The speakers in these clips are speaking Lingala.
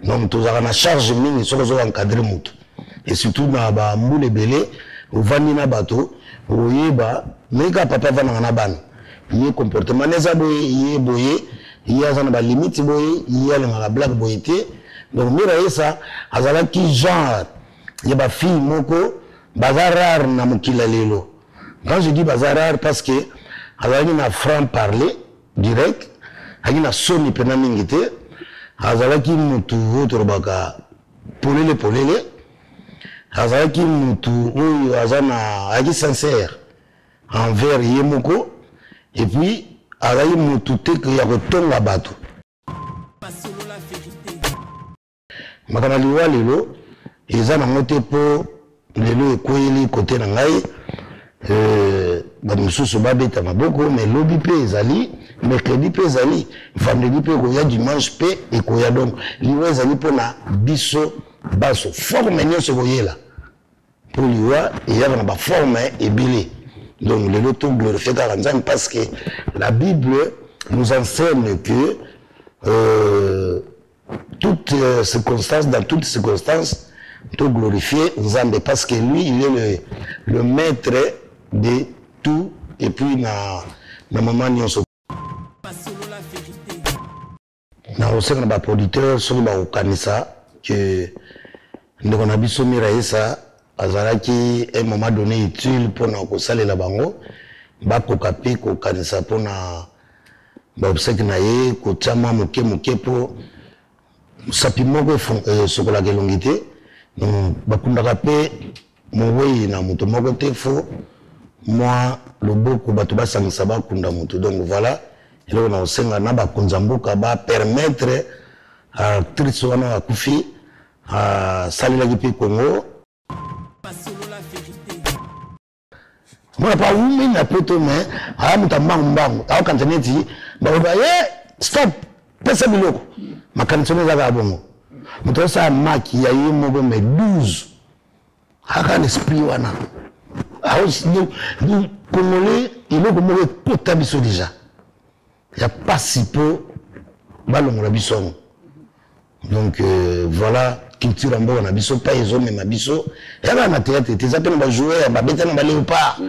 Donc tous avons la charge mine sur les encadrer mutu et surtout na ba mbule belé au vanina bateau au yeba mega papa va na ban il comportement les aboyé il boyé il y a na ba limite boyé il y a la blague boyité donc mira ça azala qui genre il y a ba fille moko bazarar na mukila lelo. Quand je dis bazarar parce que azala na franc parler direct agina soni pena mingité azalaki mutu autre baka polele azalaki mutu oyo azana aki sincère envers yemoko et puis azali mutu te que ya kotonga bato makana liwa lelo eza nango te po lelo ekoyeli kote na ngai bamisusu babeta maboko mais lobi pe ezali mercredi pe ezali vendredi pe koya dimanche pe ekoya donc liwa ezali mpona biso baso forme nyonso koyela po liwa eyaka na baforme ebele donc lelo to glorifie kaka nzambe parce que la Bible nous enseigne que dans toutes circonstances to glorifier nzambe parce que lui il est le maître de tout et puis na maman nyonso na oseka na ba producteur soki ba okanisa que ndeko na biso Miraesa azalaki un moment donné utile pona kosalela bango bakoka pe kokanisa pona ba obsèque na ye kotiama moke po sapi moko sokolaka elongi te donc bakundaka pe mowei na moto moko te fo moi loboko bato basangisa bakunda moto donc voilà eloko na osenga na bakonza mboka bapermettre actrice wana akufi asalelaki mpe Congo mwana pa umi na poto me ayamuta mbangu aokanisa neti bakoba ye stop pesa biloko makanisa ono ezaka bongo moto osala maki ya ye moko me 12 aka na esprit wana Congolais eloko moko ekota biso déjà ya pasi po balongola biso donc voilà culture ya mboka na biso pa ezomema biso yaka na théâtre te eza mpe na bajoueur babeta na baléopard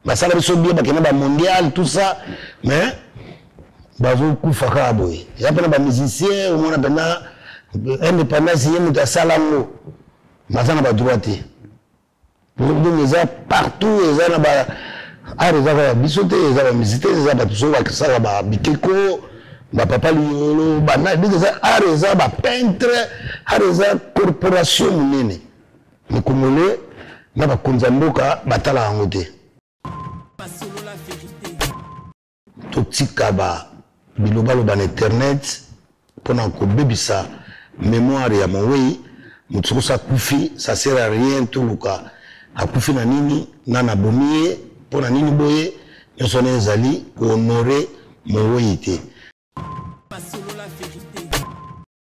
basala biso bien bakende bamondial tout ça mais bazokufa kaka boye eza mpe na bamusicien omona mpena indépendance ye moto asala ngo baza na badroit te donc eza partout eza na ba art eza kaka biso te eza bamusicien te eza bato so basala babikeko bapapa liolo donc eza art eza bapeintre art eza corporation monene mais congolais na bakonza mboka batala yango te totika bilobaloba na internet mpona kobebisa mémoire ya mowei moto soko so akufi ça sert à rien toluka akufi na nini nana bomi ye mpona nini boye nyonso wana ezali kohonore mowei te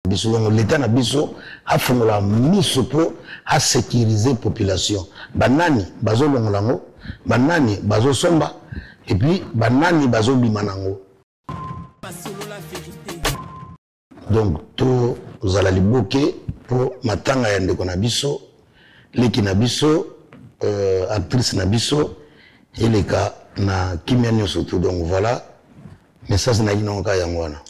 biso yango l'état na biso afongola miso mpo asécuriser population banani bazolongola ngo banani bazosomba et puis banani bazobima nango donc tozala liboke mpo matanga ya ndeko na biso leki na biso actrice na biso eleka na kimia nyonso tout donc voilà message na ino ka yango wana.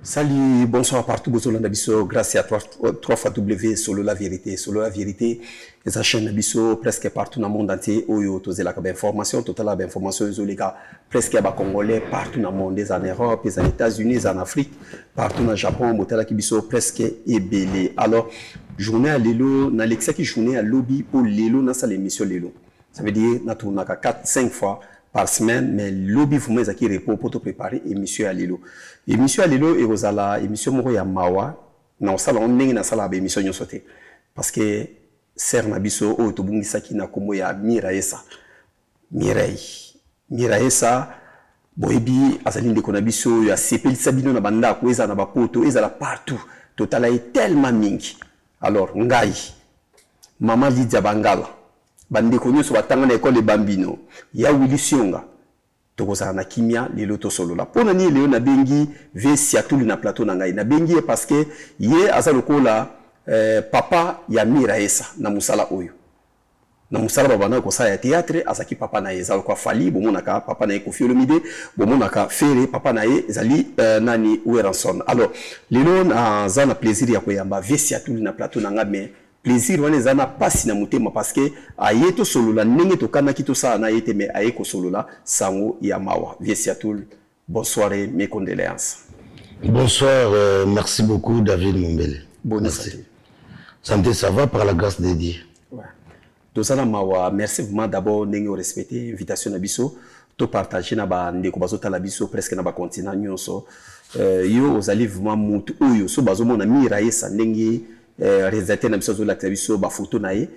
Salut, bonsoir partout, bonsoir Nabiso, grâce à 3xW Solo la vérité. Solo la vérité, les chaînes Nabiso presque partout dans le monde entier, où il y a des informations, total d'informations, presque à Congolais, partout dans le monde, en Europe, en États-Unis, en Afrique, partout dans le Japon, Motala Kibiso, presque ébélé. Alors, journée à Lelo, dans l'excès qui journée à lobby pour Lelo, dans sa l'émission Lelo. Ça veut dire, nous avons 4-5 fois par semaine, mais lobby vous mettez qui répond pour te préparer émission à Lelo. Émission à Lelo et vous allez émission moko ya mawa na osala on ndenge na sala ba émission nyonso te parce que ser na biso o to bungisa ki na kombo ya Miraesa Miraesa boyebi azali ndeko na biso ya sepeli sabino na banda ko eza na bapoto eza la partout total est tellement mingi alors ngai maman Lydia Bangala bandeko nyonso batanga na école de Bambino ya Willy Sionga tokozala na kimia lelo to solo la pona ni lelo na bengi ve siatuli na plateau na ngai na bengi parce que ye aza lokola papa ya Mira Esa na musala oyo na musala babana ko sa ya théâtre azaki papa na ye za ko fali bomonaka papa na ye Koffi Olomide bomonaka fere papa na ye zali nani Weranson. Alors lelo na za na plaisir ya koyamba ve siatuli na plateau na ngai mais plaisir wana ezana pasi na mutema parce que ayeto solola ndenge tokana kito sa na yete mais ayeko solola sango ya mawa. Viesiatul, bonsoir et mes condoléances. Bonsoir, merci beaucoup David Mombele. Bonne santé. Santé, ça va par la grâce de Dieu. Ouais. Tozana mawa, merci vraiment d'abord ndenge respecter invitation na biso to partager na ba ndeko bazota la biso presque na ba continent nyonso. Yo ozali vraiment mutu oyo so bazomona Mira Esa ndenge réalisateur na biso la biso ba photo na ye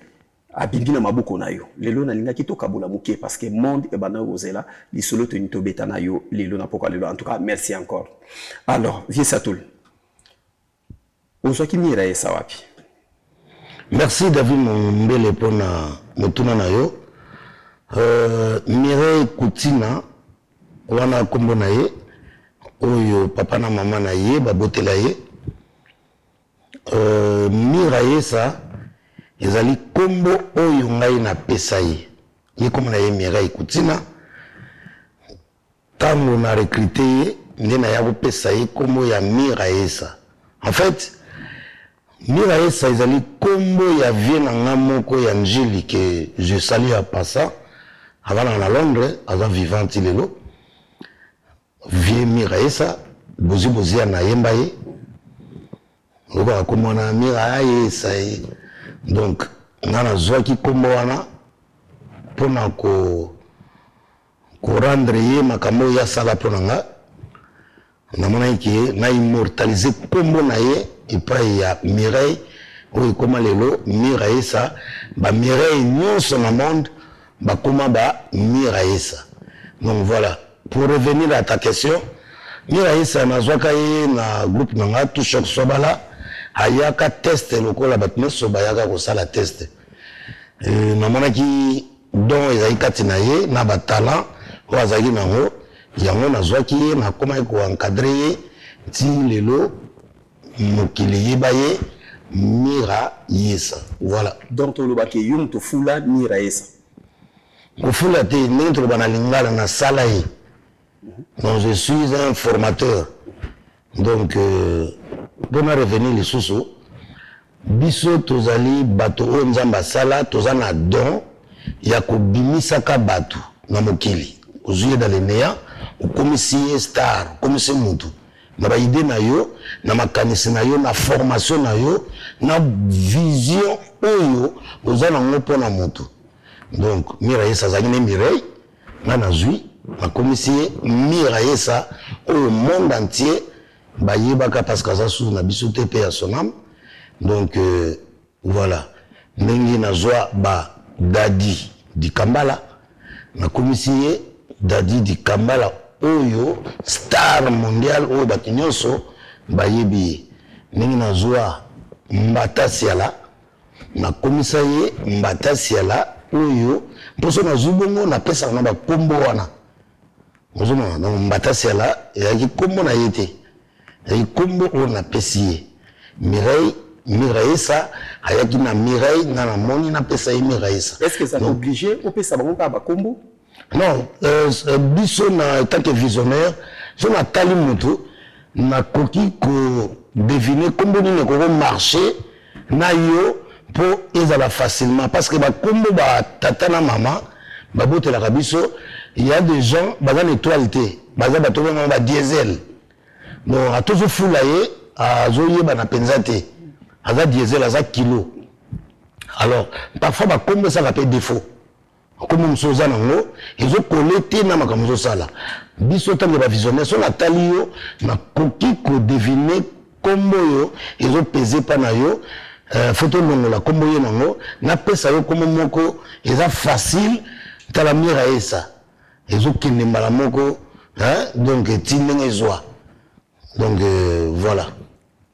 abimbi na maboko na yo lelo na linga kito kabola muke parce que monde e bana ozela li solo to nito beta na yo lelo na poka lelo. En tout cas merci encore. Alors Viesiatul ozwaki Mira Esa wapi? Merci David Mombele pona motuna na yo. Mira Kutina wana kombo na ye oyo papa na mama na ye babotela ye. Mira Esa ezali kombo oyo ngai na pesa ye ye kombo na ye Mira Kutina tango na recruté ye nde na ya kopesa ye kombo ya Mira Esa. En fait Mira Esa ezali kombo ya vie na nga moko ya njili que je salue à passant avant na Londres aza vivant lelo vie Mira Esa bozi na yemba ye lokola kombo na Mira Esa donc nana zwaki kombo wana pona ko rendre ye makambo ya sala pona nga namona ki na immortaliser kombo na ye epai ya Mireille oyo koma lelo Mira Esa ba Mireille nyonso na monde bakoma ba Mira Esa. Donc voilà, pour revenir à ta question, Mira Esa nazwaka ye na groupe nanga tout choc sobala ayaka test lokola bat nyonso bayaka kosala test. Namonaki don ezali kati na ye na ba talent oyo azalaki nango yango nazwaki ye nakomaki ko encadre ye ti lelo mokili yeba ye Mira Esa. Voilà. Donc tolobaki yum to fula Mira Esa. Kofula te ndenge toloba na lingala na sala ye. Donc je suis un formateur. Donc pour revenir les sous biso tozali bato o nzamba sala tozana don ya kobimisaka bato na mokili ozuye dans les néants okomisi star komisi mutu na ba idée na yo na makanisi na yo na formation na yo na vision oyo ozana ngopo na mutu. Donc Mira Esa azali ne Mireille na nazui na komisi Mira Esa au monde entier bayebaka parce que ça sous na biso te pe ya sonam. Donc voilà ndenge nazwa ba Dadi di Kambala na komisi Dadi di Kambala oyo star mondial oyo bato nyonso bayebi ndenge nazwa Mbata Siala na komisa ye Mbata Siala oyo poso nazwi bongo na pesa na ba kombo wana ozomona na Mbata Siala ezalaki kombo na ye te ezalaki kombo oyo na pesi ye Mireille Mira Esa ayaki na Mireille na moni na pesa ye Mira Esa. Est-ce que ça est obligé au pesa bango ka ba kombo? Non, biso na tant que visionnaire je na tali mutu na koki ko deviner kombo ni ko marcher na yo pour ezala facilement parce que ba kombo ba tata na mama ba botela ka biso il y a des gens bazan étoileté bazan ba toba ba diesel. Donc a toujours fulaye a zoye ba na penzate aza diesel aza kilo. Alors parfois ba kombo ça va faire défaut. Comme on s'osa nango ils ont collecté na makamzo sala biso tango ba visionnaire so na tali yo na koki ko deviner kombo yo ils ont pesé pa na yo photo longo la kombo yo nango na pesa yo kombo moko eza facile tala Mira Esa ils ont kende mbala moko donc tindenge zwa donc voilà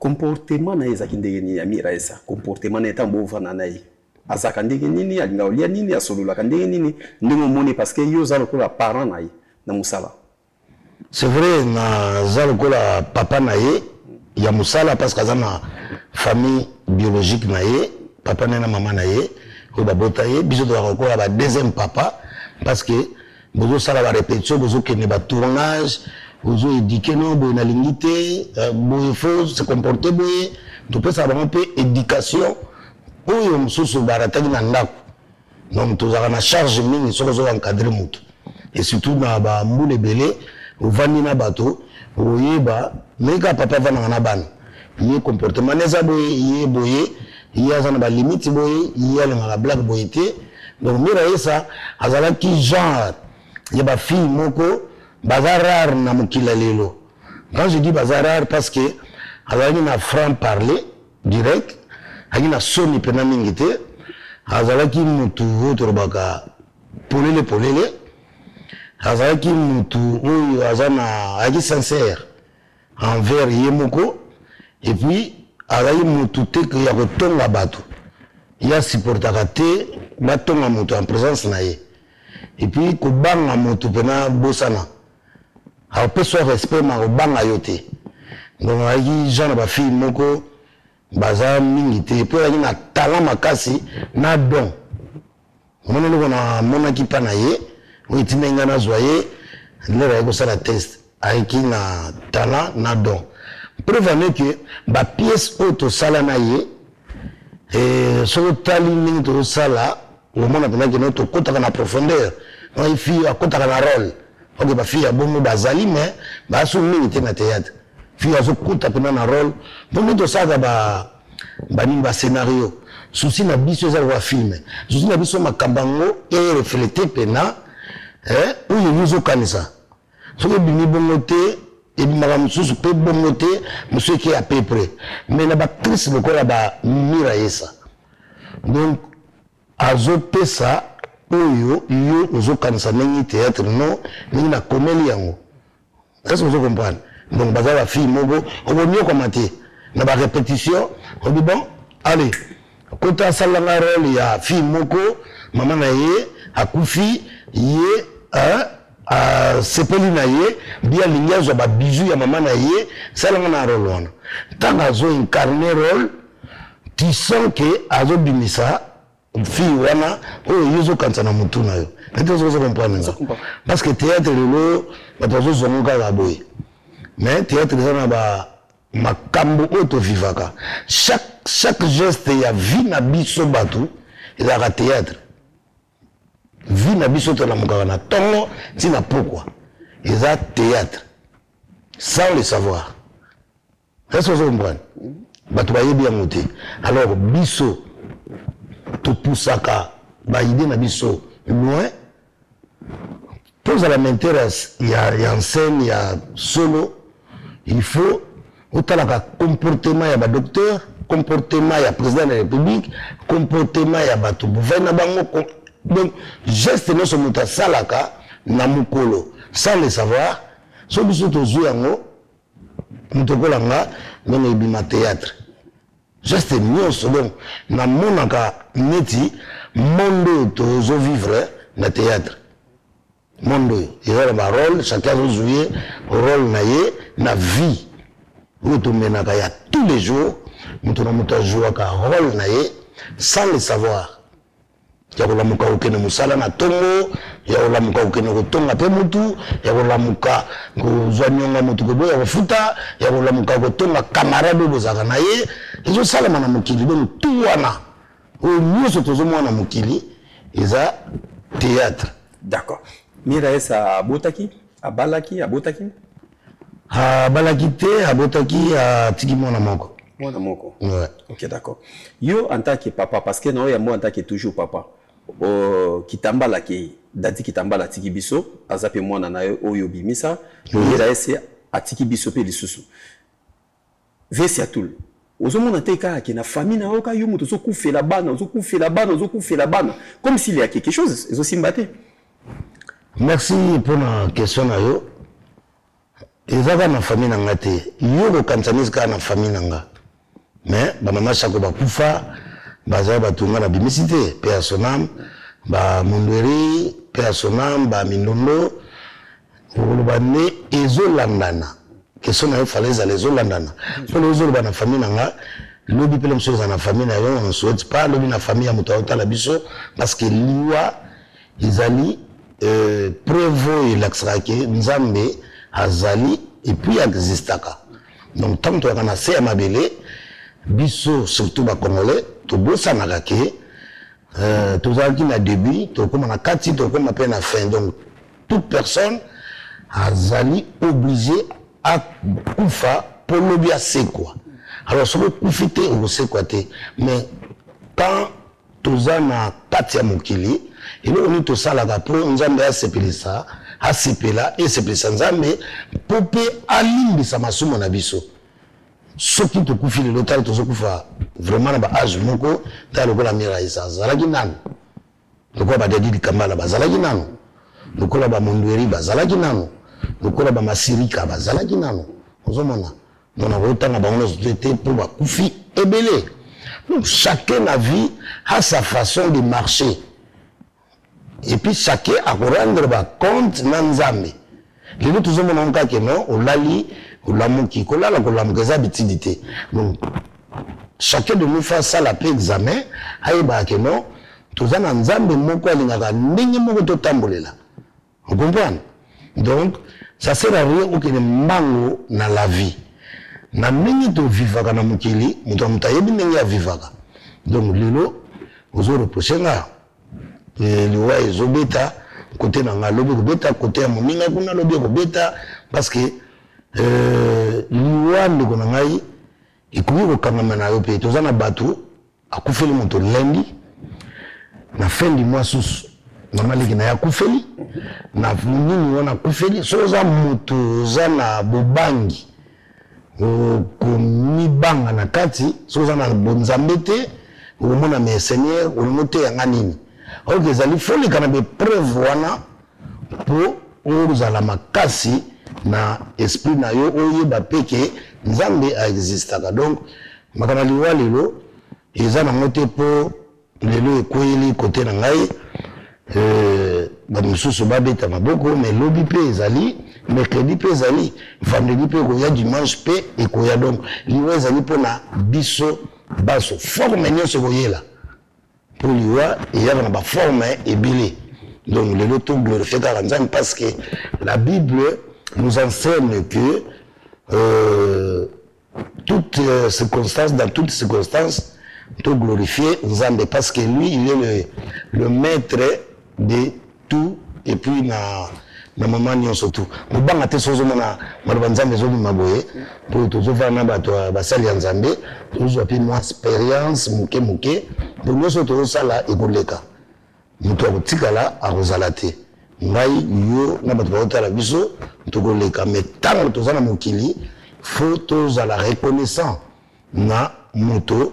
comportement na ezaki ndenge nini ya Mira Esa comportement na etambo vana na ye azaka ndenge nini alinga olia nini asolola ka ndenge nini ndenge omoni parce que yo za lokola parent na ye na musala. C'est vrai, na zalokola papa naye, il y a musala parce que na famille biologique naye, papa na maman naye, ou ba botaye, biso to akola ba deuxième papa parce que bozo sala ba répétition, bozo kene ba tournage, bozo éduquer non bo na lingité, bo faut se comporter bo, to peut ça un peu éducation, oyo mususu barataki na ndako. Donc to za na charge mingi soko zo encadrer mutu. Et surtout na ba mbule belé uvandi na bato oyeba meka papa vana na bana yé comportement neza boye yé boye yé azana ba limite boye yé ala na blague boye té donc mira esa azala ki genre yé ba fille moko bazarar na mukila lelo. Quand je dis bazarar parce que azala na franc parler direct agina soni pena mingité azala ki mutu otro baka polele azalaki mutu oyo azana aki sincère envers yemoko et puis azalaki mutu te que ya kotonga bato ya supportaka te batonga mutu en présence na ye et puis kobanga mutu pena bosana apeso respect ma kobanga yo te donc azalaki genre na bafille moko baza mingi te pe azalaki na talent makasi na don omona eloko na monaki mpa na ye oui, tu n'as pas joyé, il a test avec un talent, na don. Preuve que la pièce auto salanaye et sur le talent de sala, au moment où on a notre côté en profondeur, il faut à côté en rôle. Ok, ma fille a bon bazali, mais bah sur milité na théâtre. Fille a ce côté en rôle. Bon, nous ça ba scénario. Souci na biso za wa film. Souci na biso makambango et refléter pena. Où il y a kanisa. Ce que bini bongote et madame sous pe bongote monsieur qui est à peu près. Mais la actrice le corps là mira esa. Donc azo pesa oyo yo ozo kanisa nengi théâtre non ni na comédie yango. Est-ce que vous comprenez? Donc baza la fille mogo on va mieux commenter. Na ba répétition on dit bon allez quand on sala la rôle ya fille moko maman na ye akufi yé sepeli na ye bien lingazo ba bijou ya maman na ye sala na rôle wana tant azo incarner rôle tu sens que azo bimisa fille wana o yuzo kanta na mutu na yo nto zo comprendre parce que théâtre lelo ba tozo zonga la boy mais théâtre na ba makambo auto vivaka chaque geste ya vie na biso batu ezaka théâtre. Vie na biso to la mukana tongo tina pourquoi ils a théâtre sans le savoir est-ce que vous comprenez bato baye bien monter alors biso to poussaka ba idée na biso loin pose la m'intéresse il y a en scène il y a solo il faut autant la comportement ya ba docteur comportement ya président de la République comportement ya bato bouvena bango. Donc, geste ne se monte salaka na mukolo sans le savoir. So biso to zuyango mutokolanga mena ibima théâtre. Geste nyonso donc na monaka neti mondo to zo vivre na théâtre. Mondo il y a un rôle chacun zo jouer rôle na ye na vie. Où to menaka ya tous les jours muto na muto jouer ka rôle na ye sans le savoir. Ya kola muka ukene musala na tongo ya kola muka ukene kotonga pe mutu ya kola muka kuzanyonga mutu ko boya kofuta ya kola muka kotonga camarade bozaka na ye ezo sala na mukili donc tout wana o nyuso tozo mwana mukili eza théâtre. D'accord. Mira esa abotaki abalaki abotaki abalaki te abotaki atiki mwana moko. Mwana moko. Ouais. Ok, d'accord. Yo en tant que papa parce que non ya moi en tant que toujours papa. Kitambala ki dadi kitambala tiki biso azape mwana na yo oyo bimisa eza ese atiki biso pe lisusu vesi atul ozomona te ka ki na famille na oka yo muto zokufela bana comme s'il y a quelque chose ezosimba te. Merci pour la question na yo ezaka na famille na ngate yo ko kanzaniska na famille nanga mais ba mama chako ba kufa baza batunga na bimisité pe asonam ba mundweri pe asonam ba mindondo Olobane ezolandana. Question na fallait aller ezolandana. Pour les autres na famille nanga, lobi pele mso na famille na yo on souhaite pas lobi na famille ya muto la biso parce que liwa izali prévo et l'axrake nzambe azali et puis existaka. Donc tant que on a c'est amabele biso surtout ba congolais to bossa na kake tous qui na début to comme na kati to comme appelle na fin. Donc toute personne azali obligé à kufa pour le bien c'est quoi. Alors sur le kufite on sait quoi te mais quand tous na kati ya mokili et nous on tout ça là pour nzambe a sepelisa a sepela et sepelisa nzambe popé alimbisa masumo na biso. Ce qui te confie le lotal to kufa vraiment na âge moko ta lokola mira isa zalaki nanu lokola ba dedi kamala bazalaki nanu lokola ba mondweri bazalaki nanu lokola ba masirika bazalaki nanu ozomona non avotanga bango société pour ba kufi ebele. Donc chacun a vie a sa façon de marcher et puis chacun a rendre ba compte na nzambe lelo tozomona nkake non olali olamuki kolala kolamukeza bitidité. Donc chacun de nous fait ça la paix examen ayeba que non tozana nzambe moko alingaka ndenge moko totambolela. Vous comprenez? Donc ça sert à rien aucun mango na la vie na ndenge to vivaka na mukili muto mutayebi ndenge ya vivaka. Donc lelo ozo reprocher nga liwa ezobeta côté na ngalobi kobeta côté ya moninga kuna lobi kobeta parce que liwa ndeko na ngai ikoki kokangama na yo pe tozana bato akufeli moto lundi na fin du mois susu normalement na ya kufeli na nini wana kufeli soza moto za na bobangi ko mibanga na kati soza na bonzambe te omona me seigneur onote yanga nini. Ok ezali foli kana be preuve wana po ozala makasi na esprit na yo oyeba peke nzambe a existaka. Donc makana liwa lelo eza na mote po lelo ekoyeli côté na ngai ba misusu babeta maboko mais lobi pe ezali mercredi pe ezali vendredi pe koya dimanche pe ekoya. Donc liwa ezali po na biso baso forme nyonso koyela pour liwa eya na ba forme ebele. Donc lelo to glorifier ka nzambe parce que la Bible nous enseigne que dans toutes circonstances, tout glorifier Nzambe parce que lui, il est le maître de tout et puis na maman n'y surtout. Nous banga te sozo na Nzambe zo maboye pour toujours faire na bato basali Nzambe, toujours puis moi expérience muke pour nous autres sala ekoleka. Muto akotikala arozalate. Ngai yo na bato baotala biso tokoleka mais tant tozana mokili faut tozala reconnaissant na moto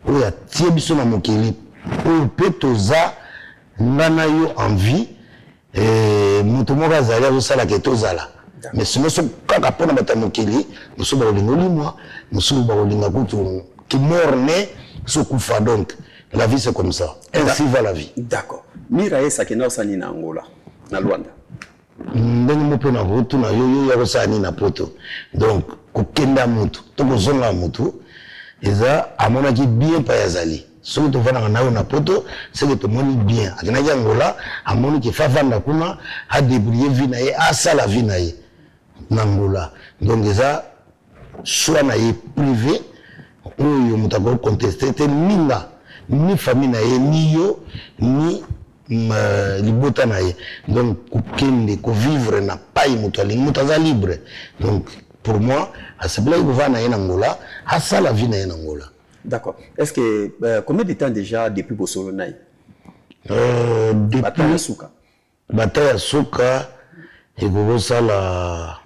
oya tie biso na mokili oyo pe toza ngana yo en vie moto moko azali azosala ke tozala mais sinon so kaka mpona bato mokili mosusu bakolinga olimwa mosusu bakolinga kutu kimorne sokufa. Donc la vie c'est comme ça, ainsi va la vie. D'accord. Mira sakena osani na Angola na Luanda ndenge mope na votu na yo ya kosani na poto. Donc kokenda mutu to kozonga mutu eza amonaki bien pa yazali soki tovanda na yo na poto c'est que tomoni bien akinaki Angola amoni ki favanda kuna a débrouiller vie na ye asala vie na ye na Angola. Donc eza soit na ye privé oyo mutu ako contester te minga ni famille na ye ni yo ni libota na ye. Donc kokende ko vivre na pai mutu alingi mutu aza libre. Donc pour moi à ce blague va na ye na Angola à ça la vie na ye na Angola. D'accord. Est-ce que combien de temps déjà depuis Bosolo naï depuis bataille à Souka et go sala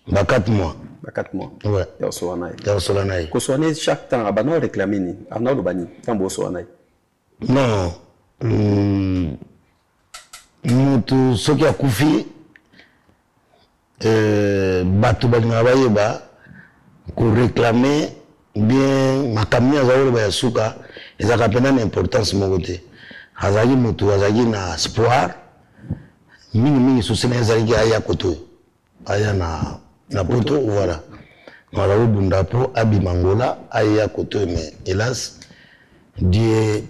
ba 4 mois. Ba 4 mois. Ouais. Ya Osona naï. Ya Osona naï. Ko soné chaque temps abano réclamer ni ana lo bani tant Bosona naï. Non. Mutu soki akufi bato balinga bayeba ko réclamer bien makamni azalo ba suka ezaka pena na importance moko te. Azali mutu azali na espoir mingi souci na ezali aya koto aya na poto voilà mala obunda po abimangola aya koto mais hélas Dieu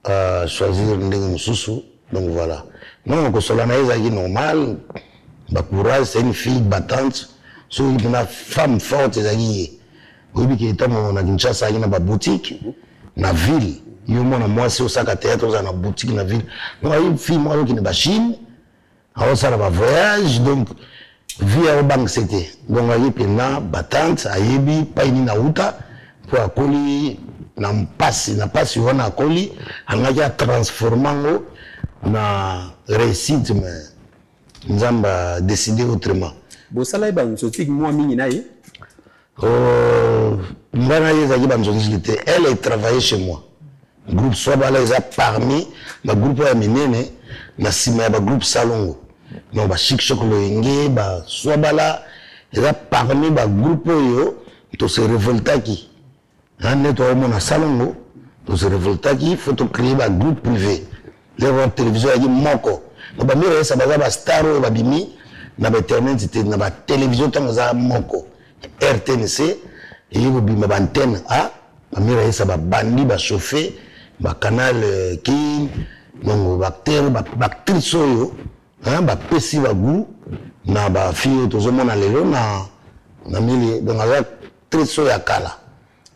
a choisi ndenge mususu donc voilà non ko solana ezali normal ba courage c'est une fille battante so une femme forte ezali oui qui est na Kinshasa ina ba boutique na ville yo mona mwasi osaka théâtre oza na boutique na ville non une fille moi qui ne ba Chine a ça va voyage donc via au banque c'était donc ayi pena battante ayebi pa ini na uta pour akoli na passe wana akoli angaki transformango na réussite mais nzamba décider autrement bo sala ba nzoti moi mingi na ye ngana yezaki ba nzoti te elle travaillait chez moi groupe Swabala eza parmi ba groupe ya minene na sima ya ba groupe Salongo non ba chic chocolenge ba Swabala eza parmi ba groupe yo to se révoltaki ane to mo na Salongo to se révoltaki faut to créer ba groupe privé les télévision ya moko no ba mire esa ba star ba bimi na ba internet c'était na ba télévision tango za moko RTNC et yo bima ba antenne a ba mire esa ba bandi ba chauffer ba canal qui donc ba acteur ba actrice yo hein ba pesi ba goût na ba fille to zo mona lelo na mili donc la actrice ya kala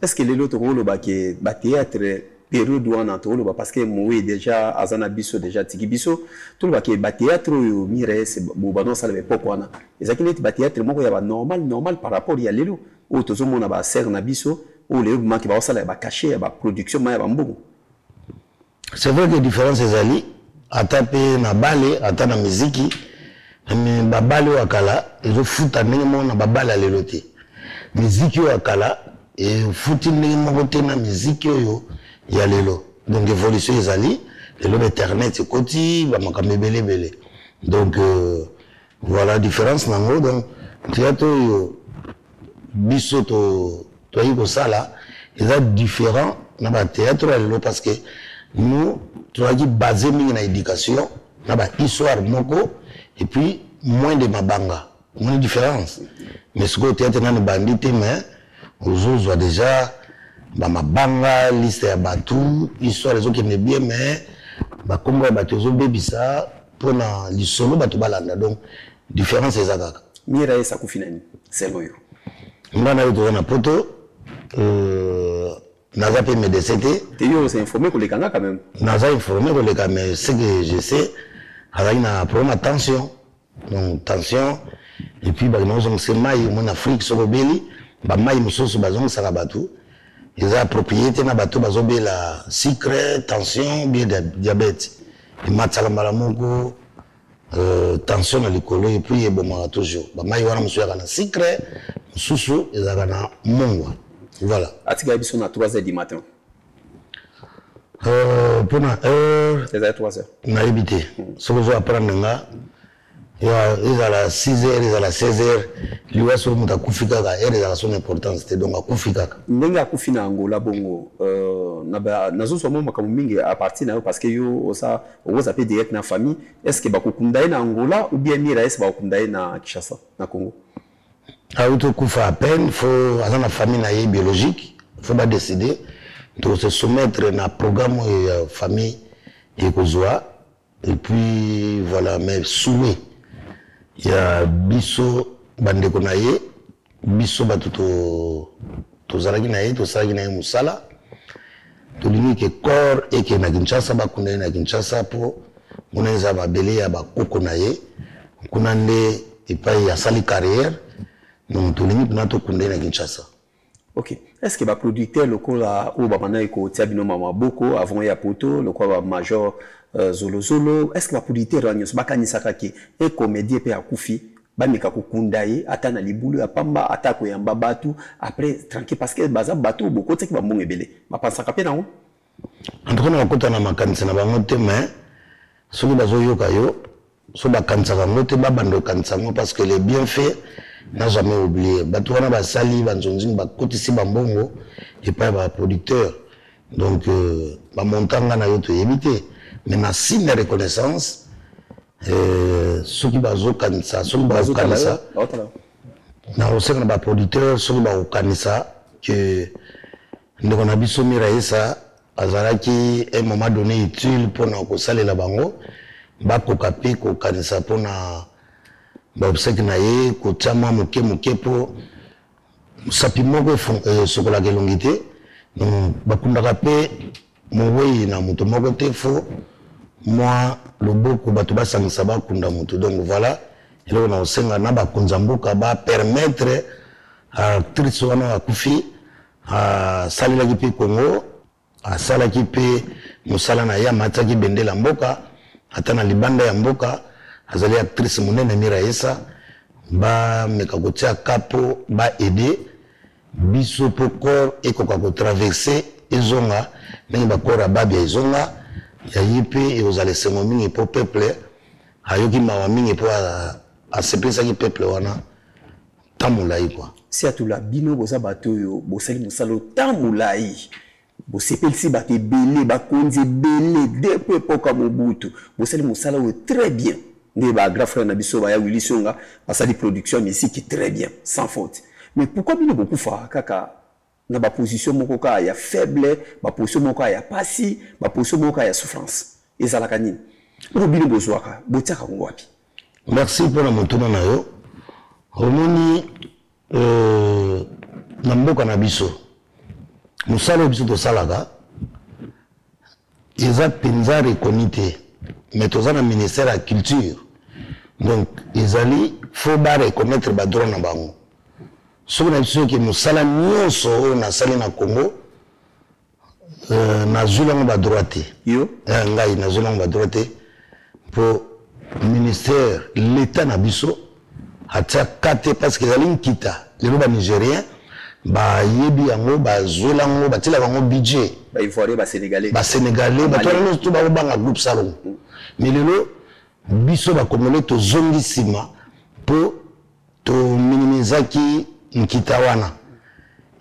est-ce que les autres rôles ba théâtre période wana to lo parce que moi déjà azana biso déjà tiki biso tout ba ke ba théâtre yo mire c'est bo ba non ça le poko wana ezakini ba théâtre moko ya ba normal par rapport ya lelo o to zo mona ba ser na biso o le ma ki ba sala ba cacher ba production ma ya ba mbugo. C'est vrai que différence ezali atape na balé ata na muziki mais ba balé wakala ezo futa ndenge mona ba balé lelo te muziki wakala et futi ndenge moko te na muziki yo ya lelo donc évolution ezali lelo internet ekoti ba makambe belé donc voilà différence nango donc théâtre yo biso to yiko sala eza différent na ba théâtre ya lelo parce que nous toaki basé mingi na éducation na ba histoire moko et puis moins de mabanga moins de différence mais ce que théâtre na bandité mais aux déjà ba mabanga liste ya batu histoire les autres qui bien mais ba kombo batu zo bebisa pona lisolo batu balanda donc différence ezaka mira esa kufinani selo yo mbana yo na poto naza pe médecin te yo c'est informé que les kanga quand même naza informé que les mais ce que je sais avec na problème de tension donc tension et puis ba nous on sait mai mon Afrique so beli ba mai musoso bazong sala batu ils ont propriété na bateau bazobe la sucre tension bien diabète et matsala malamongo tension na likolo et puis bon toujours ba mai wana muso ya na sucre mususu ezaka na mongwa voilà atika biso na 3h du matin pona c'est à 3h na habité ce que je vais apprendre nga ya ezala 6h ezala 16h liwaso muta kufika ka ezala son importance c'était donc akufika ndenga akufina Angola bongo na zo somo makamu mingi à partir na parce que yo osa oza pe direct na famille est-ce que bakukunda na Angola ou bien mira est-ce bakukunda na Kinshasa na Congo auto kufa à peine faut dans la famille na biologique faut pas décider de se soumettre na programme famille et kozwa et puis voilà mais souhait il y a biso bandeko na ye biso batu to zalaki na ye to salaki na ye musala to lingi ke corps et ke na Kinshasa ba kuna na Kinshasa po muneza ba belé ya ba koko na ye kuna nde epai ya sali carrière donc to lingi na to kuna na Kinshasa. OK, est-ce que ba producteur loko la o ba bana ko tiabino mama boko avant ya poto loko ba major Zolo Zolo, est-ce que la producteur nyos bakanisa kaki et comédie pe akufi ba meka kukunda ye ata na libulu ya pamba ata ko yamba batu après tranquille parce que baza batu boko teki ba mbongo ebele ba pensaka pe nango en tout cas na kota na makanisa na bango te mais soki bazo yoka yo so bakanisa bango te ba bando kanisa ngo parce que les bienfaits n'a jamais oublié batu wana ba sali banzonzi ba kotisi ba mbongo et pas ba producteur donc ba montanga na yo to yebite mais na signe de reconnaissance soki bazokanisa soki bazokanisa na osenga ba producteur soki bazokanisa que ndeko na biso Miraisa azalaki un moment donné utile mpona kosalela bango bakoka mpe kokanisa mpona baobsèque na ye kotia mwa moke moke mpo mosapi moko esokolaka elongi te donc bakundaka mpe mowei na moto moko te fo mwa loboko bato basangisa bakunda moto. Donc voilà eloko na kosenga na bakonza mboka bapermettre actrice wana akufi asalelaki mpe Congo asalaki mpe mosala na ye amatiaki bendela mboka ata na libanda ya mboka azali actrice monene Miraisa bameka kotia kapo baede biso mpo corps ekoka kotraverse ezonga ndenge bakor ya babia ezonga yaye mpe ekozala esengo mingi mpo peuple ayoki mawa mingi mpo asepelisaki peuple wana ta molai kwa si atula bino boza bato oyo bosali mosala ta molai bosepelisi bato ebele bakonzi ebele depuis epoka Mobutu bosali mosala oyo très bien nde bagra frère na biso baya Willy Songa basali production musique très bien sans faute. Mais pourquoi bino bokufa kaka na ba position moko ka ya faible ba position moko ya pasi ba position moko ya souffrance ezalaka nini pour bino bozwaka botiaka ngo wapi? Merci pour la montona na yo omoni na mboka na biso musala biso to salaka eza penza reconnu te mais toza na ministère ya culture donc ezali faut ba reconnaître ba droit na bango soki na biso ke musala nyonso oyo nasali na Congo nazwi lango ba droit te yo ngai nazwi lango ba droit te pour ministère l'état na biso atia kate parce que ezali nkita lelo ba nigérien ba yebi yango bazwi lango batila bango budget ba ivoirien ba sénégalais batwana to ba banga groupe salon mais lelo biso ba komele to zongi sima po to minimizaki nkita wana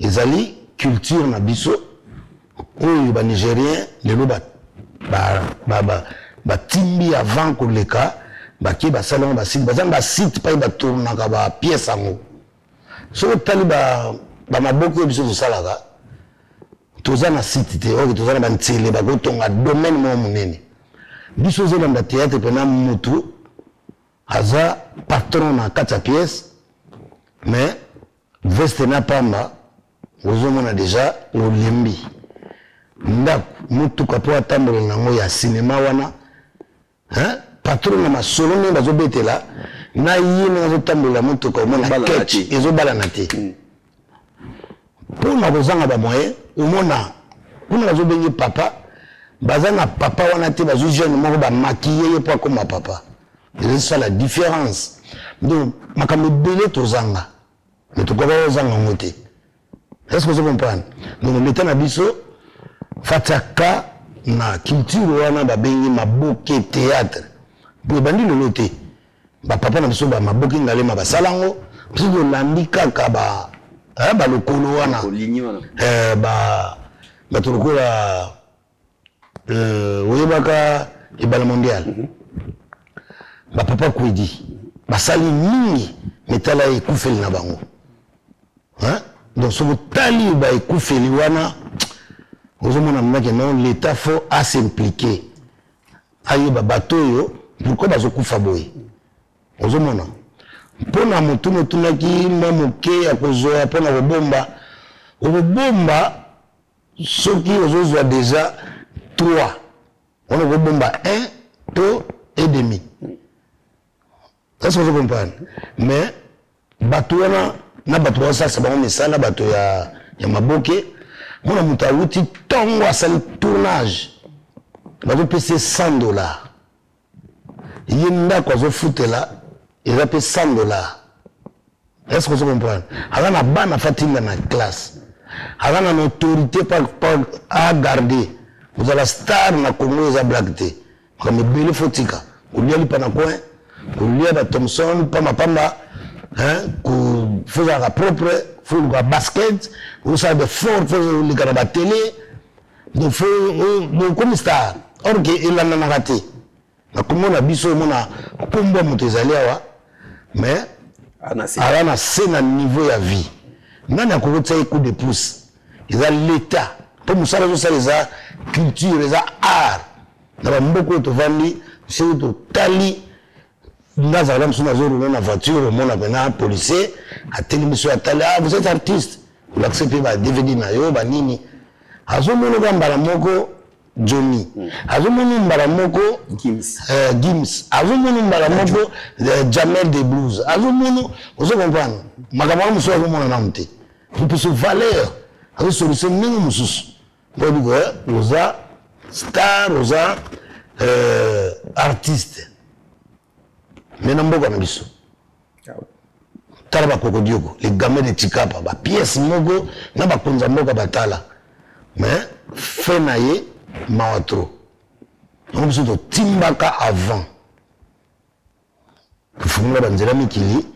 ezali culture na biso oyo ba nigérien lelo ba timbi avant koleka baki basalon ba site bazanga site pa ba tournaka ba pièce ango so tali ba maboko biso to salaka toza na site te oyo toza na ba ntele ba gotonga domaine mo munene biso zo na théâtre pena mutu aza patron na kata pièce mais veste na pamba ozomona déjà olimbi ndako mutu kapo atambola nango ya cinéma wana hein patron na masolo ne bazobetela na yini azotambola mutu ka omona ketch ezobala na te pona kozanga ba moyen omona kuna bazobengi papa bazana papa wana te bazo jeune moko ba maquiller po comme papa c'est ça la différence donc makambo belé tozanga mais to koba ozanga ngote est-ce que vous comprenez donc l'état na biso fataka na culture wana ba bengi maboke théâtre pour bandi le loté ba papa na biso ba maboke ngalema ba salango biso de landika ka ba ba lokolo wana ba tolokola oyebaka ebala mondial ba papa kwedi basali mingi metala ekufeli na bango hein donc soko tali ba ekufeli wana ozomona mnake non l'état faut à s'impliquer ayeba bato yo pourquoi bazokufa boye ozomona mpona motu motunaki mwa moke ya kozoya mpona kobomba soki ozozwa déjà 3 on a kobomba 1 to et demi est-ce que vous comprenez mais bato wana na bato basasa bango misala bato ya maboke mona mutu awuti ntongo asali tournage bazopesa $100 ye ndako azofutela eza mpe $100 est-ce que vous comprenez aza na bana fatinga na classe aza na autorité à garder vous avez la star na Congo eza black te comme ebele fotika kolia lipa na coin kolia ba Thompson pamba hein kufuzaka propre fuka basket usa de fort fuka na télé donc faut comme star or que il en a raté Comment on a biso mona kombo moto ezali awa mais ala na scène niveau ya vie. Nani akokotsa coup de pouce. Ils ont l'état. Pour nous ça les a culture, les a art. Na ba mboko to vandi, c'est to tali. Naza la msuna zoro na voiture, mona bena policier, a télémission à tali. Ah, vous êtes artiste. Vous acceptez ba DVD na yo ba nini. Azo mono ba mbala moko Johnny. Azo mono mbala moko Gims. Azo mono mbala moko Jamel de Blues. Azo mono, vous comprenez. Makamala muso azo mono na mte. Vous pouvez valeur. Azo solution ningo mususu. Pour dire oza star, oza artiste. Mais non beaucoup na biso. Tala ba kokodiogo, les gamins de Tikapa, ba pièce mogo na ba konza moga batala. Mais fait naie mawatro. On biso to timbaka avant. Fumula banzela mikili.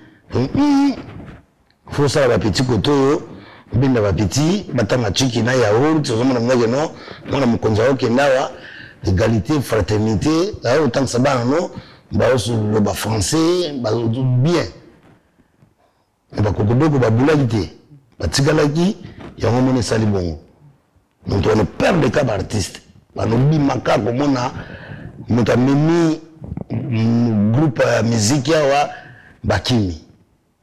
Faut ça ba petit koto binda ba petit batanga chiki na yaourt, zomona mnage no, mona mkonza oke ndawa, égalité, fraternité, autant que ça ba no, ba osu le ba français, ba bien. Ba kokodoko ba bulagité, ba tigalaki, ya ngomone sali bongo. Donc on perd des cas d'artistes. Ba no bimaka komona muta mimi groupe musique ya bakimi.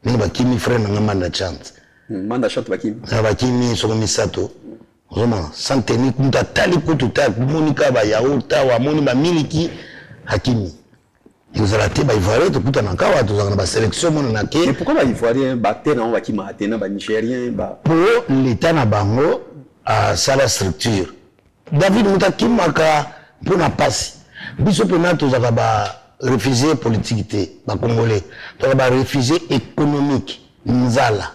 Ni bakimi frère na ngamba chante. Manda chante bakimi. Bakimi soko misato. Vraiment sans tenir compte tali kututa monika ba yaourta wa moni ba miliki hakimi. Ils ont raté ba ivoirien to kuta na kawa to na ba sélection mona na ke. Mais pourquoi ba ivoirien ba tena wa kima tena ba nigérien ba pour l'état na bango à sa structure. David mutakimaka pour na passe. Biso pena to zaka ba réfugié politique ba congolais. To ba réfugié économique nzala.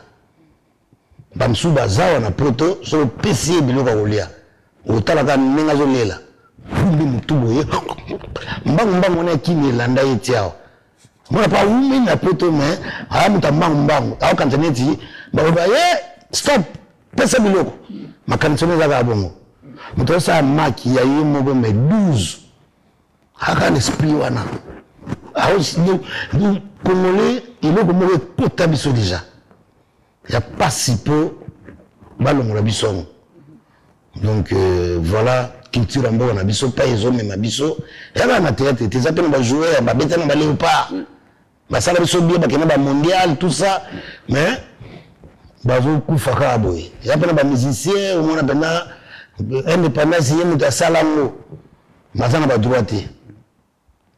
Bamsu bazawa na proto sur PC biloka kolia. Otala ka ninga zolela. Kumbi mutubo ye. Mbangu na kimi landa yetiao. Mona pa umi na proto me, ha mutambangu. Au kantaneti ba ye stop. Pesa biloko. Makansone za kabongo. Mutosa maki ya yimo go me 12. Haka l'esprit wana. Aos ni congolais iloko mo kota biso déjà. Il n'y a pas si peu ballon la bisson. Donc voilà, culture en bon, on a bisso, pas les hommes, mais ma bisso. Il y a un théâtre, tu appelles un joueur, un bête, un léopard. Ma salle bisso bien, un mondial, tout ça. Mais, bazo coup fakaboy. Il y a un musicien, on a un indépendance, il y a un salango. Ma salle n'a pas droite.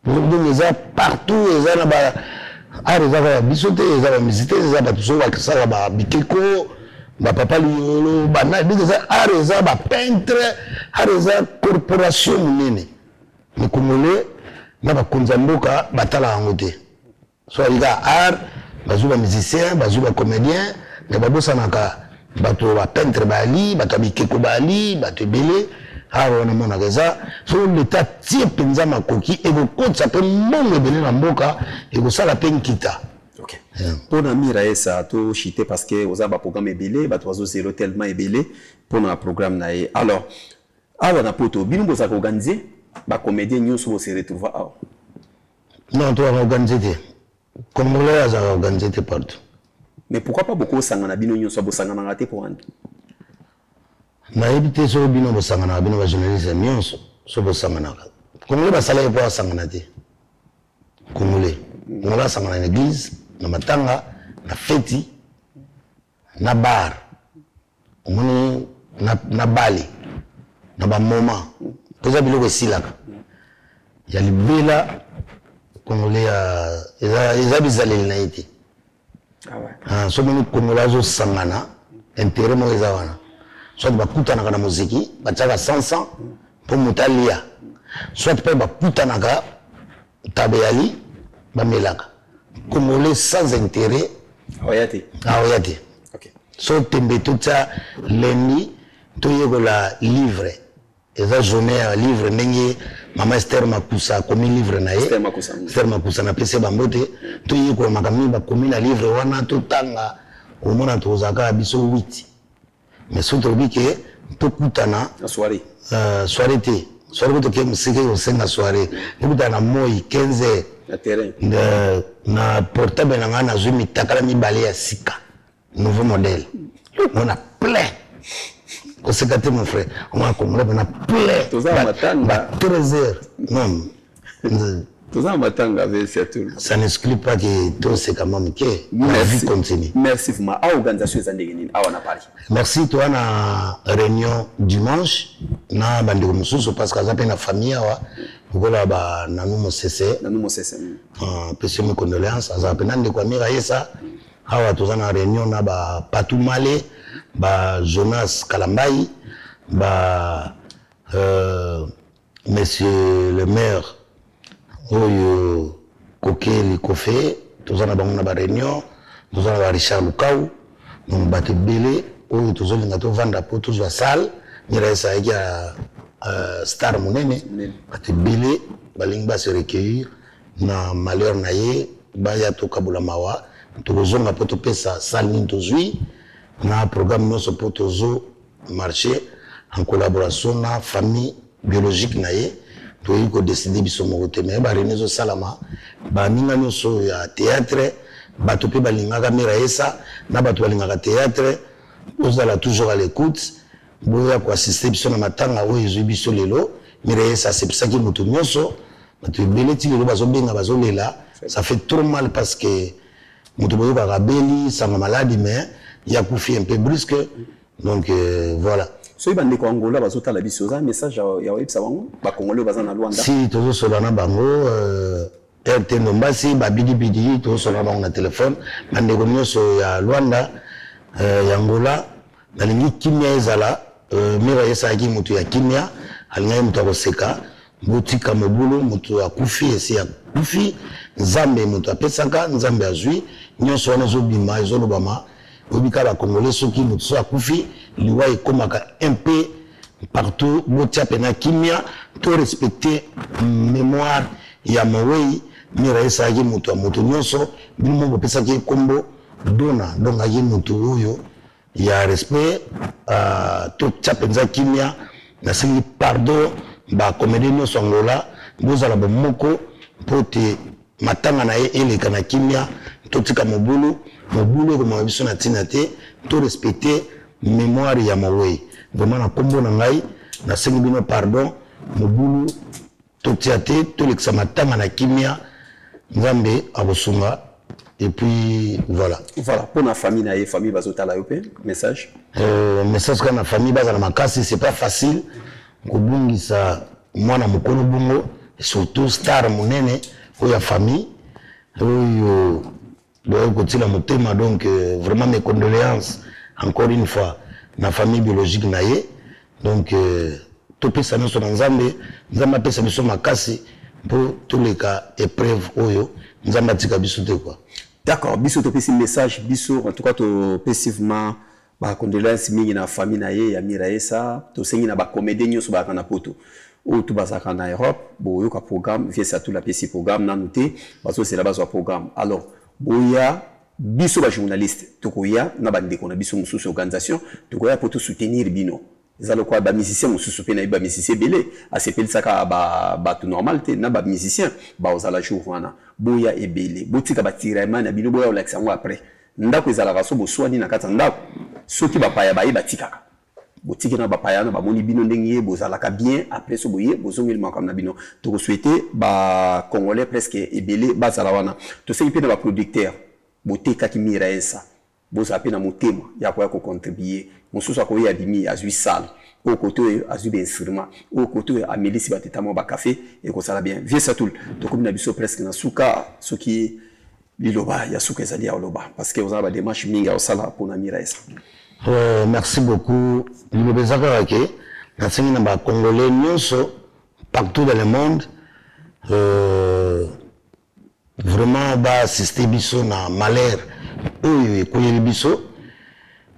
Donc, ils ont partout, ils ont areza bisote eza musicien eza batuso ba kisala ba bikeko ba papa liolo ba na déjà areza ba peintre areza corporation munene mais congolais na ba konzamboka batala ngote so ika art bazuba musicien bazuba comédien mais babosa naka bato ba peintre bali bato bikeko bali bato belé alors on a mon agaza sur l'état tie penza makoki et vous compte ça peut mongo belé na mboka et vous ça la peine kita. OK. Pour na mira esa to chité parce que vous avez un programme belé ba tozo zéro tellement belé pour na programme na e. Alors awa na poto bino boza ko organiser ba comédien nyonso bo se retrouver awa. Non, toi organiser té. Congolais a organiser té partout. Mais pourquoi pas beaucoup sangana bino nyonso bo sangana ngate pour andi? Na ebité so bino bo sangana bino ba journaliste nyonso so bo sangana. Congolais ba sala po sangana té. Congolais. Congolais sangana na église, na matanga, na feti, na bar. Omoni na bali. Na ba moment. Poza biloko silaka. Ya libela Congolais eza bizaleli na été. Ah ouais. Ah so moni Congolais zo sangana intérêt mo eza wana. Soit bakutana na muziki bataka 500 pour mutalia soit pe bakutana ka tabeyali bamelaka congolais sans intérêt oyate OK so tembe tout ça lundi to yegola livre eza journée livre ndenge mama Esther Makusa komi livre na ye Esther Makusa na pese bambote to yegola makami ba komi na livre wana to tanga omona to zaka biso 8. Mais surtout que tout coutana soirée soirée soir que tu musike au sein de soirée et dans la moi 15 na terrain na portable na na zumi takala mi balé ya sika nouveau modèle on a plein au secrétaire mon frère on a comme on a plein tout ça matanga 13 heures non tout ça matanga avec surtout ça n'exclut pas que tout c'est quand même que la vie continue. Merci Fuma. À organisation zandegeni à on a parlé. Merci toi na réunion dimanche na bandeko mususu parce que ça pe na famille wa ngola ba nanu mosese pesi mes condoléances ça pe nande kwa mira yesa awa toza na réunion na ba Patumale ba Jonas Kalambai ba monsieur le maire oyo Kokeli Kofé toza na bango na ba réunion toza na ba Richard Lukau donc bato belé oyo tozolinga tovanda po tozwa salle mira esa ya star monene bato belé balingi base recueillir na malheur na ye baya tokabula mawa tokozonga po topesa salle nini tozwi na programme nyonso po tozo marché en collaboration na famille biologique na ye toyi kodeside biso moko te me barene ezosalama baninga nyonso ya théâtre bato mpe balingaka mira esa na bato balingaka théâtre ozala toujours à l'écoute boya koassiste biso na matanga oyo ezwi biso lelo mira esa asepisaki moto nyonso bato ebele ti lelo bazobenga bazolela ça fait trop mal parce que moto boyokaka beli sanga maladi mais ya kufi un peu brusque donc voilà. Soy bande ko Angola bazotala biso za message ya websa bango ba Congolais baza na Luanda si tozo solana bango RT Ndombasi ba bidi bidi tozo solana bango na téléphone bande ko nyonso ya Luanda ya Angola balingi kimia ezala mira yesa ki mutu ya kimia alinga mutu akoseka botika mobulu mutu akufi esi ya kufi nzambe mutu apesaka nzambe azwi nyonso wana ezobima ezolobama obika ba Congolais soki mutu so akufi liwa ekomaka un peu partout botia pena kimia to respecter mémoire ya mawei mira esaki mutu ya mutu nyonso bimo bopesaki kombo dona donc ayi mutu oyo ya respect to tia penza kimia na singi pardon ba comédie nyonso Angola bozala bomoko pote matanga na ye eleka na kimia to tika mobulu comme biso na tina te to respecter mémoire ya mawei vraiment na kombo na ngai na sengi bino pardon mobulu to tiate to leksa matanga na kimia nzambe abosunga et puis voilà pour la famille na famille bazotala yo pe message message kana na famille baza na makasi c'est pas facile kobungisa mwana mokolo bongo surtout star monene oya famille oyo boyo kotila motema donc vraiment mes condoléances encore une fois na famille biologique na ye donc topesa nyonso na nzambe nzambe apesa biso makasi mpo toleka épreuve oyo nzambe atika biso te quoi. D'accord, biso topesi message biso en tout cas topesivement ba condoléances mingi na famille na ye ya mira esa tosengi na ba comédie nyonso ba kana poto o to bazaka na Europe boyo ka programme via ça tout la pesi programme na noté baso c'est la base programme alors boya biso ba journaliste tokoya na bandeko na biso mususu organisation tokoya pour tout soutenir bino ezalo kwa ba musicien mususu pe na ba musicien belé asepeli saka ba tout normal te na ba musicien ba ozala jour wana boya ebele botika ba tirama na bino boya olaxa ngo après ndako ezala raso boswani na kata ndako soki ba paya ba batikaka botiki na ba paya na ba moni bino ndenge bozala ka bien après so boye bozongeli makam na bino to souhaiter ba Congolais presque ebele bazala wana to seki pe na ba producteur boteka ki mira esa boza pe na motema ya ko contribuer mususu akoya abimi azui salle au côté azui ben instrument au côté amelisi batetamo ba café et ko sala bien vie ça tout to comme na biso presque na suka soki liloba ya suka ezali ya loba parce que vous avez des démarches minga au sala pour na mira esa. Merci beaucoup. Liloba zaka ke na singi na ba Congolais nyonso partout dans le monde vraiment ba assister biso na malheur oyo ekoyeli biso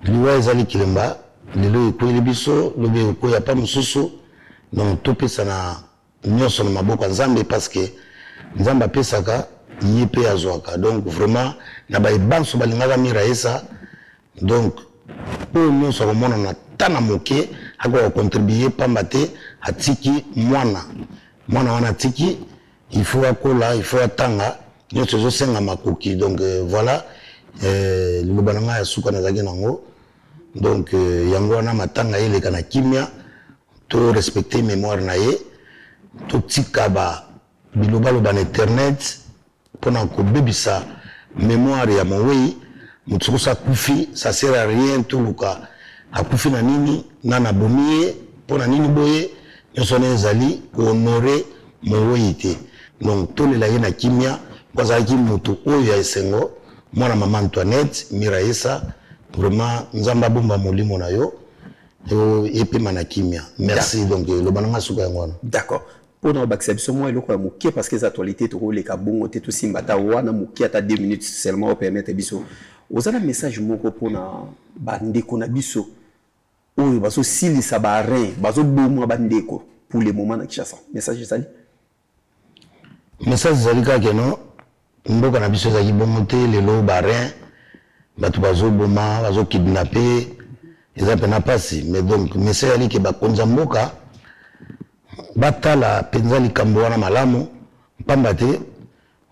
liwa ezali kilemba lelo ekoyeli biso lobe ekoya pa mosusu donc topesa na nyonso na maboko ya nzambe parce que nzambe apesaka ye mpe azwaka donc vraiment na baebanso balingaka mira esa donc oyo nyonso akomona na ta na moke akoka contribuer pamba te atiki mwana wana atiki il faut akola il faut atanga nyonso ezosenga makoki donc voilà liloba na ngai ya suka nazalaki nango donc yango wana matanga eleka na kimia to respecter mémoire na ye totika bilobaloba na internet mpona kobebisa mémoire ya mowei moto soki akufi ça sert à rien toluka akufi na nini nana abomi ye mpona nini boye nyonso wana ezali kohonore mowei te donc tolela ye na kimia po azalaki moto oyo ya esengo mwana mama Antoinette Miraesa vraiment nzambe abomba molimo na yo epema na kimia merci donc loba nanga suka yango wana d'accord pour bakisa biso moi eloko ya mokie parce que les actualités to leka bongo te to simbata wana mokie ata 2 minutes seulement au permettre biso ozana message moko pona bandeko na biso oyo baso silisa ba rein bazo bomwa bandeko pour le moment na Kinshasa message ezali kaka no mboka na biso ezali bongo te lelo ba rein bato bazo boma bazo kidnapper eza pena pasi mais donc message ali ke bakonza mboka batala penza likambo wana malamu pamba te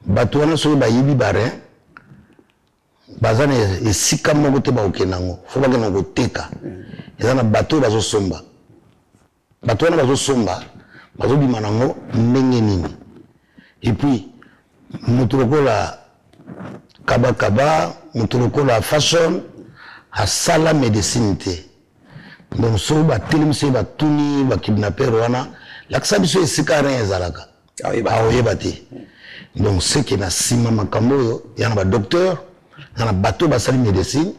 bato wana soki bayibi barein baza na esika moko te baokenda yango fo bakenda koteka eza na bato oyo bazosomba bato wana bazosomba bazobima nango ndenge nini et puis moto lokola kabakaba moto lokola fashion asala médecine te donc soki batelemisi batuni bakidnapper wana lakisa biso esika rein ezalaka aoyeba te donc seke na nsima makambo oyo ya na badocteur ya na bato basali médecine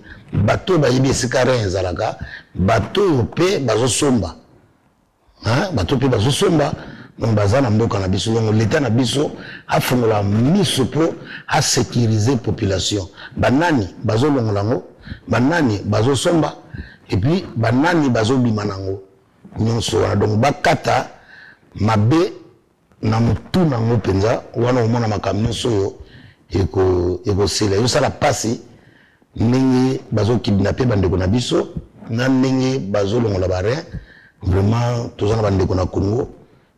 bato bayebi esika rein ezalaka bato oyo mpe bazosomba bato mpe bazosomba donc baza na mboka na biso donc l'état na biso afongola miso mpo asécuriser population banani bazolongola yango banani bazosomba et puis banani bazobima nango nyonso wana donc bakata mabe na mutu nango penza wana omona makambo nyonso oyo ekosila yosala pasi ndenge bazokidnape bandeko na biso na ndenge bazolongola barein vraiment toza na bandeko na Congo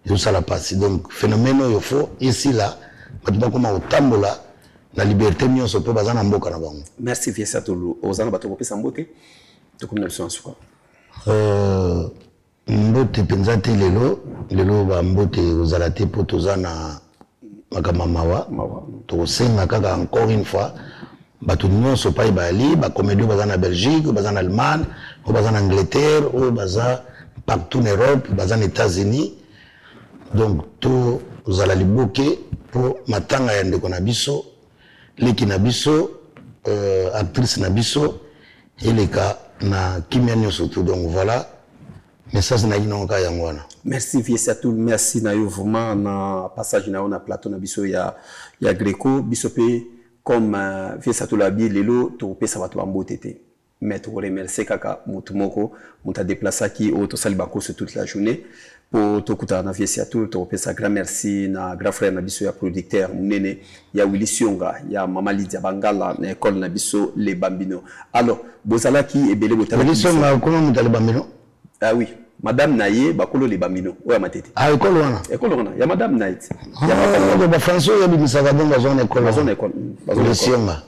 yosala pasi donc phénomène oyo fo esila bato bakoma kotambola na liberté nyonso mpo baza na mboka na bango. Merci Viesa Tolu ozana bato kopesa mbote tokomina biso nsuka mbote penza te lelo ba mbote ozala te po toza na makambo mawa tokosenga kaka encore une fois bato nyonso pa ebali bacomédie baza na Belgique baza na Allemagne oyo baza na Angleterre oyo baza partout en Europe baza na États-Unis donc tozala liboke po matanga ya ndeko na biso leki na biso actrice na biso eleka na kimia nyonso tout donc voilà message na ino ka yango wana. Merci Viesa Tolu merci na yo vraiment na passage na on plateau na biso ya Greco biso pe comme Viesa Tolu abi lelo to pesa bato bambote te mais to remercier kaka mutu moko muta déplacer ki o to sali banko sur toute la journée pour to kuta na Viesa Tolu to pesa grand merci na grand frère na biso ya producteur munene ya Willy Sionga ya Mama Lydia Bangala na école na biso les Bambino alors bozala ki ebele botala Willy Sionga comment mutale Bambino ah oui madame Naye bakolo les Bambino oya matete école wana ya madame Naye ya ba François ya bimisaka donga zone école Willy Sionga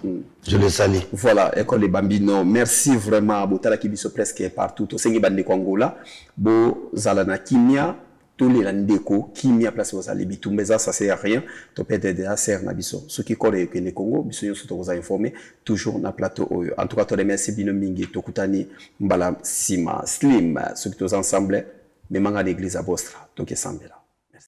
je le salue. Voilà, école les Bambino. Merci vraiment. Botala qui biso presque partout. Au Sénégal de Angola. Bo zalana kimia. Tous les landeko kimia place aux alibi. Tout mais ça sert à rien. To peut-être déjà sert na biso. Ce qui connaît que les Congo, biso yo surtout vous a informé toujours na plateau. En tout cas, to remercie bino mingi to kutani mbala sima slim. Ce qui tous ensemble. Mais manga l'église à Bostra. Donc sambela.